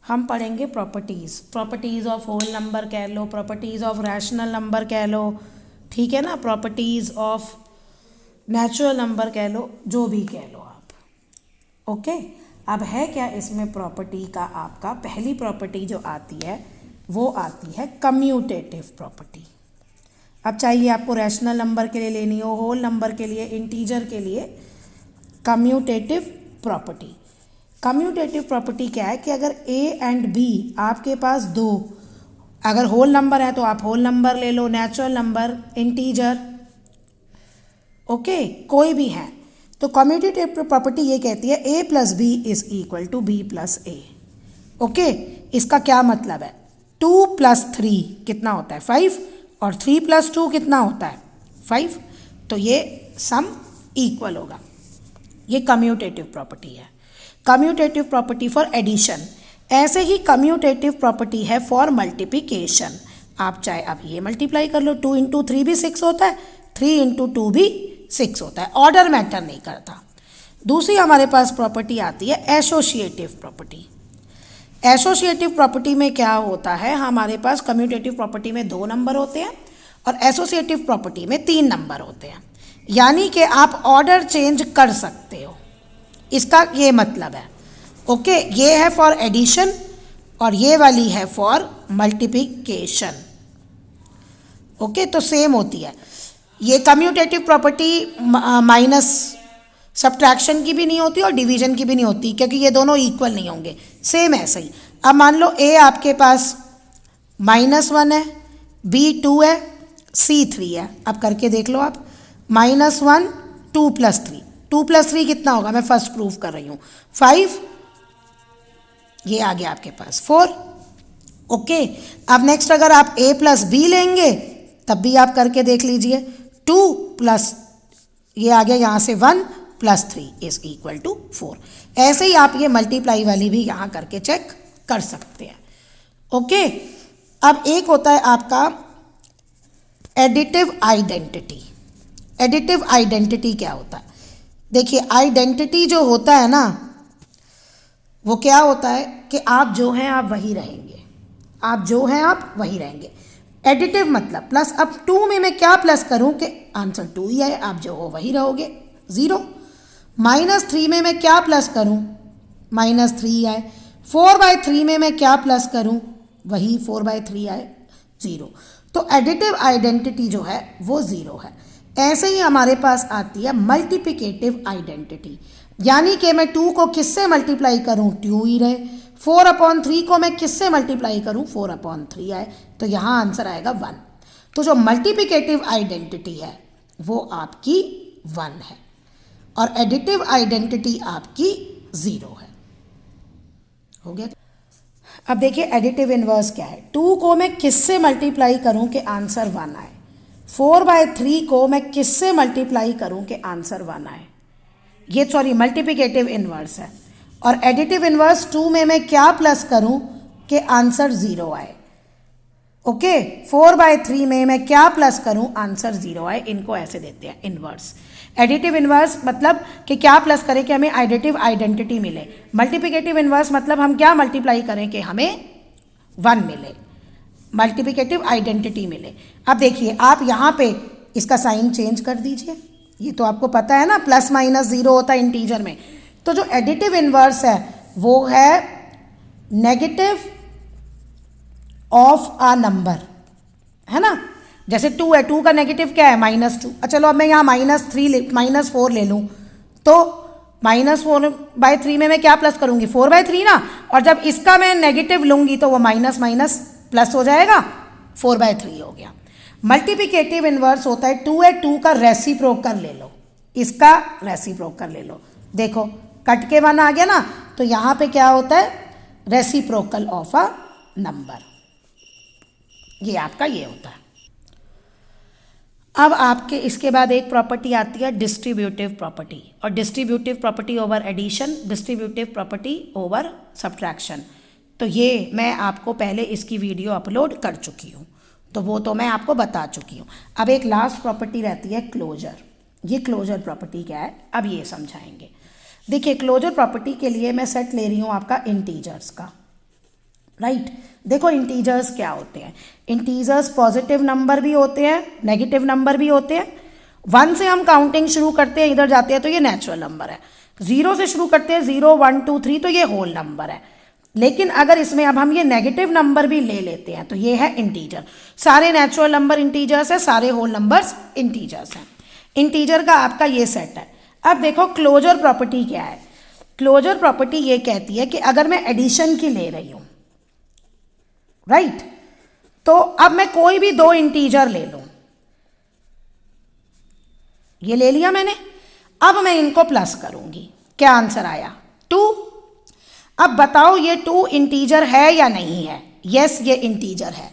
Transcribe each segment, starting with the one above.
हम पढ़ेंगे properties of whole number कह लो, प्रॉपर्टीज़ ऑफ रैशनल नंबर कह लो, ठीक है ना, प्रॉपर्टीज़ ऑफ नेचुरल नंबर कह लो, जो भी कह लो आप। ओके, अब है क्या इसमें प्रॉपर्टी का, आपका पहली प्रॉपर्टी जो आती है वो आती है कम्यूटेटिव प्रॉपर्टी। अब चाहिए आपको रैशनल नंबर के लिए लेनी हो, होल नंबर के लिए, इंटीजर के लिए, कम्यूटेटिव प्रॉपर्टी। कम्यूटेटिव प्रॉपर्टी क्या है कि अगर ए एंड बी आपके पास दो, अगर होल नंबर है तो आप होल नंबर ले लो, नेचुरल नंबर, इंटीजर, ओके, कोई भी है, तो कम्यूटेटिव प्रॉपर्टी ये कहती है A plus B is equal to B plus A. Okay, इसका क्या मतलब है, 2 प्लस 3 कितना होता है 5, और 3 प्लस 2 कितना होता है 5, तो ये सम इक्वल होगा। ये कम्यूटेटिव प्रॉपर्टी है। कम्यूटेटिव प्रॉपर्टी फॉर एडिशन, ऐसे ही कम्यूटेटिव प्रॉपर्टी है फॉर मल्टीप्लिकेशन। आप चाहे अब ये मल्टीप्लाई कर लो, 2 इंटू 3 भी 6 होता है, 3 इंटू 2 भी 6 होता है, ऑर्डर मैटर नहीं करता। दूसरी हमारे पास प्रॉपर्टी आती है एसोसिएटिव प्रॉपर्टी। एसोसिएटिव प्रॉपर्टी में क्या होता है, हमारे पास कम्यूटेटिव प्रॉपर्टी में 2 नंबर होते हैं और एसोसिएटिव प्रॉपर्टी में 3 नंबर होते हैं, यानी कि आप ऑर्डर चेंज कर सकते हो, इसका ये मतलब है। ओके, ये है फॉर एडिशन और ये वाली है फॉर मल्टीप्लिकेशन। ओके, तो सेम होती है। ये कम्यूटेटिव प्रॉपर्टी माइनस सब्ट्रैक्शन की भी नहीं होती और डिवीजन की भी नहीं होती, क्योंकि ये दोनों इक्वल नहीं होंगे। सेम ऐसे ही, अब मान लो ए आपके पास -1 है, बी 2 है, सी 3 है। अब करके देख लो आप, -1 2 प्लस 3, 2 प्लस 3 कितना होगा, मैं फर्स्ट प्रूफ कर रही हूँ, 5, ये आ गया आपके पास 4। ओके, अब नेक्स्ट अगर आप ए प्लस बी लेंगे तब भी आप करके देख लीजिए, 2 प्लस ये आ गया यहाँ से 1 प्लस 3 इज इक्वल टू 4। ऐसे ही आप ये मल्टीप्लाई वाली भी यहाँ करके चेक कर सकते हैं। ओके, अब एक होता है आपका एडिटिव आइडेंटिटी। एडिटिव आइडेंटिटी क्या होता है, देखिए आइडेंटिटी जो होता है ना, वो क्या होता है कि आप जो हैं आप वही रहेंगे, आप जो हैं आप वही रहेंगे। एडिटिव मतलब प्लस, अब 2 में मैं क्या प्लस करूं कि आंसर 2 ही आए, आप जो हो वही रहोगे, 0। -3 में मैं क्या प्लस करूं, -3 आए। 4/3 में मैं क्या प्लस करूं, वही 4/3 आए, 0। तो एडिटिव आइडेंटिटी जो है वो 0 है। ऐसे ही हमारे पास आती है मल्टीप्लिकेटिव आइडेंटिटी, यानी कि मैं 2 को किससे मल्टीप्लाई करूं, 2 ही रहे। 4/3 को मैं किससे मल्टीप्लाई करूं, 4/3 आए, तो यहाँ आंसर आएगा 1। तो जो मल्टीप्लिकेटिव आइडेंटिटी है वो आपकी 1 है और एडिटिव आइडेंटिटी आपकी 0 है। हो गया। अब देखिए एडिटिव इनवर्स क्या है, 2 को मैं किससे मल्टीप्लाई करूं कि आंसर 1 आए, 4/3 को मैं किससे मल्टीप्लाई करूं कि आंसर 1 आए, ये सॉरी मल्टीप्लिकेटिव इनवर्स है। और एडिटिव इनवर्स 2 में मैं क्या प्लस करूं कि आंसर 0 आए। ओके, 4/3 में मैं क्या प्लस करूं, आंसर 0 आए। इनको ऐसे देते हैं इनवर्स। एडिटिव इनवर्स मतलब कि क्या प्लस करें कि हमें एडिटिव आइडेंटिटी मिले। मल्टीप्लिकेटिव इनवर्स मतलब हम क्या मल्टीप्लाई करें कि हमें 1 मिले, मल्टीप्लिकेटिव आइडेंटिटी मिले। अब देखिए आप यहाँ पे इसका साइन चेंज कर दीजिए, ये तो आपको पता है ना, प्लस माइनस 0 होता है इंटीजर में। तो जो एडिटिव इनवर्स है वो है नेगेटिव ऑफ अ नंबर, है ना। जैसे 2 है, 2 का नेगेटिव क्या है, -2। चलो अब मैं यहाँ -4 ले लूँ, तो -4/3 में मैं क्या प्लस करूँगी, 4/3 ना, और जब इसका मैं नेगेटिव लूँगी तो वो माइनस माइनस प्लस हो जाएगा, 4/3 हो गया। मल्टीप्लिकेटिव इनवर्स होता है 2 है, 2 का रेसिप्रोकल ले लो, इसका रेसिप्रोकल ले लो, देखो कट के 1 आ गया ना, तो यहाँ पे क्या होता है, रेसिप्रोकल ऑफ अ नंबर, ये आपका ये होता है। अब आपके इसके बाद एक प्रॉपर्टी आती है डिस्ट्रीब्यूटिव प्रॉपर्टी, और distributive property over addition, distributive property over subtraction. तो ये मैं आपको पहले इसकी वीडियो अपलोड कर चुकी हूँ, तो वो तो मैं आपको बता चुकी हूँ। अब एक लास्ट प्रॉपर्टी रहती है क्लोजर। ये क्लोजर प्रॉपर्टी क्या है, अब ये समझाएंगे। देखिए क्लोजर प्रॉपर्टी के लिए मैं सेट ले रही हूँ आपका इंटीजर्स का, राइट। देखो इंटीजर्स क्या होते हैं, इंटीजर्स पॉजिटिव नंबर भी होते हैं, नेगेटिव नंबर भी होते हैं। 1 से हम काउंटिंग शुरू करते हैं, इधर जाते हैं तो ये नेचुरल नंबर है। 0 से शुरू करते हैं, 0 1 2 3, तो ये होल नंबर है। लेकिन अगर इसमें अब हम ये नेगेटिव नंबर भी ले लेते हैं तो ये है इंटीजर। सारे नेचुरल नंबर इंटीजर्स है, सारे होल नंबर्स इंटीजर्स हैं। इंटीजर का आपका ये सेट है। अब देखो क्लोजर प्रॉपर्टी क्या है। क्लोजर प्रॉपर्टी ये कहती है कि अगर मैं एडिशन की ले रही हूं, राइट, तो अब मैं कोई भी 2 इंटीजर ले लूं, ये ले लिया मैंने, अब मैं इनको प्लस करूंगी, क्या आंसर आया 2। अब बताओ ये 2 इंटीजर है या नहीं है। यस, ये इंटीजर है।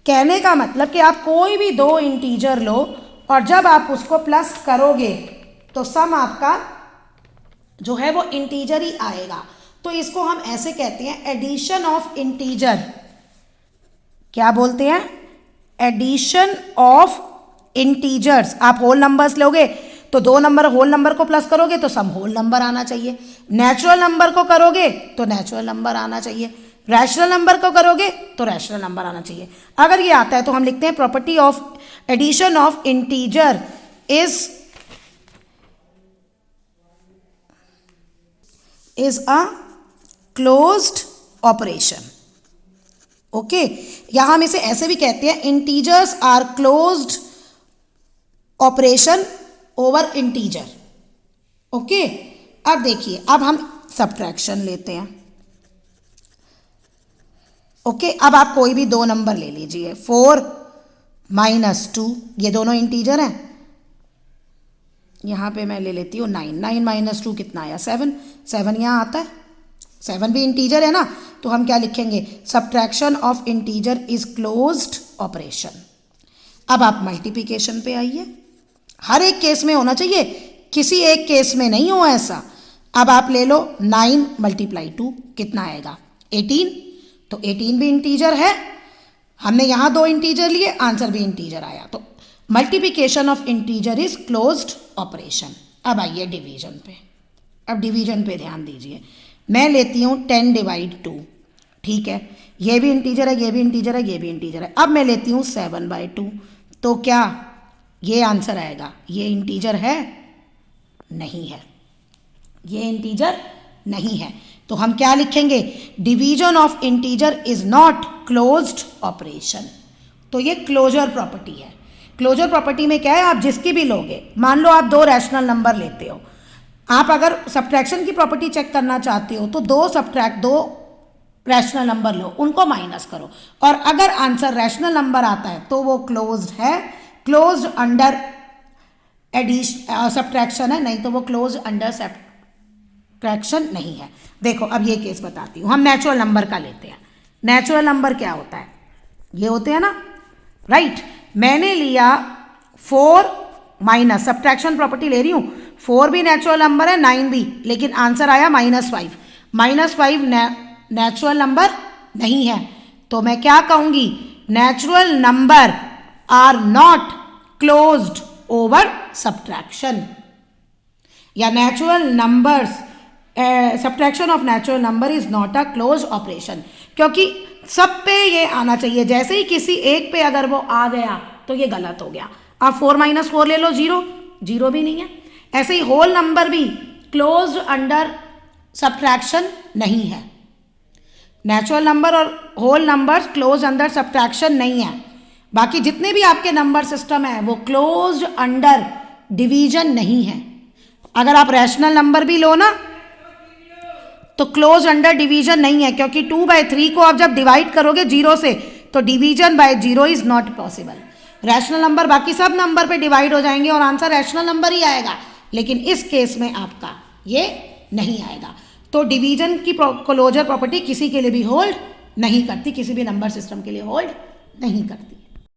कहने का मतलब कि आप कोई भी 2 इंटीजर लो और जब आप उसको प्लस करोगे तो सम आपका जो है वो इंटीजर ही आएगा। तो इसको हम ऐसे कहते हैं एडिशन ऑफ इंटीजर। क्या बोलते हैं? Addition of integers. आप होल नंबर्स लोगे तो 2 नंबर होल नंबर को प्लस करोगे तो सम होल नंबर आना चाहिए, नेचुरल नंबर को करोगे तो नेचुरल नंबर आना चाहिए, रैशनल नंबर को करोगे तो रैशनल नंबर आना चाहिए। अगर ये आता है तो हम लिखते हैं property of addition of integer is a closed operation. Okay, यहां हम इसे ऐसे भी कहते हैं integers are closed operation over integer. Okay, अब देखिए, अब हम सब्ट्रैक्शन लेते हैं। ओके, अब आप कोई भी 2 नंबर ले लीजिए, 4 - 2, ये दोनों इंटीजर हैं। यहां पे मैं ले लेती हूँ 9, 9 - 2 कितना आया 7, 7 यहां आता है, 7 भी इंटीजर है ना, तो हम क्या लिखेंगे, subtraction of integer is closed operation. अब आप मल्टीप्लिकेशन पे आइए, हर एक केस में होना चाहिए, किसी एक केस में नहीं हो ऐसा। अब आप ले लो 9 × 2 कितना आएगा 18, तो 18 भी इंटीजर है। हमने यहाँ 2 इंटीजर लिए, आंसर भी इंटीजर आया। तो multiplication of integer is closed operation. अब आइए डिवीजन पे। अब डिवीजन पे ध्यान दीजिए, मैं लेती हूँ 10 / 2, ठीक है, ये भी इंटीजर है, ये भी इंटीजर है, ये भी इंटीजर है। अब मैं लेती हूँ 7/2, तो क्या ये आंसर आएगा, ये इंटीजर है? नहीं है, ये इंटीजर नहीं है। तो हम क्या लिखेंगे, division of integer is not closed operation. तो ये क्लोजर प्रॉपर्टी है। क्लोजर प्रॉपर्टी में क्या है, आप जिसकी भी लोगे, मान लो आप 2 रैशनल नंबर लेते हो, आप अगर सब्ट्रैक्शन की प्रॉपर्टी चेक करना चाहते हो तो 2 रैशनल नंबर लो, उनको माइनस करो, और अगर आंसर रैशनल नंबर आता है तो वो क्लोज्ड है, क्लोज्ड अंडर सब्ट्रैक्शन है, नहीं तो वो क्लोज्ड अंडर सब्ट्रैक्शन नहीं है। देखो अब ये केस बताती हूँ, हम नेचुरल नंबर का लेते हैं। नेचुरल नंबर क्या होता है, ये होते हैं ना, राइट। मैंने लिया 4 माइनस, सब्ट्रैक्शन प्रॉपर्टी ले रही हूँ, 4 भी नेचुरल नंबर है, 9 भी, लेकिन आंसर आया -5। -5 नेचुरल नंबर नहीं है, तो मैं क्या कहूँगी, natural number are not closed over subtraction, या natural numbers, subtraction of natural number is not a close operation, क्योंकि सब पे ये आना चाहिए। जैसे ही किसी एक पे अगर वो आ गया तो ये गलत हो गया। आप 4 - 4 ले लो, 0, 0 भी नहीं है। ऐसे ही होल नंबर भी क्लोज्ड अंडर सब्ट्रैक्शन नहीं है। नेचुरल नंबर और whole numbers close under subtraction नहीं है। बाकी जितने भी आपके नंबर सिस्टम है वो क्लोज्ड अंडर डिवीजन नहीं है। अगर आप रैशनल नंबर भी लो ना तो क्लोज अंडर डिवीजन नहीं है, क्योंकि 2/3 को आप जब डिवाइड करोगे 0 से तो division bye 0 is not possible. Rational number बाकी सब नंबर पे डिवाइड हो जाएंगे और आंसर रैशनल नंबर ही आएगा, लेकिन इस केस में आपका ये नहीं आएगा। तो डिवीजन की क्लोजर प्रॉपर्टी किसी के लिए भी होल्ड नहीं करती, किसी भी नंबर सिस्टम के लिए होल्ड नहीं करती।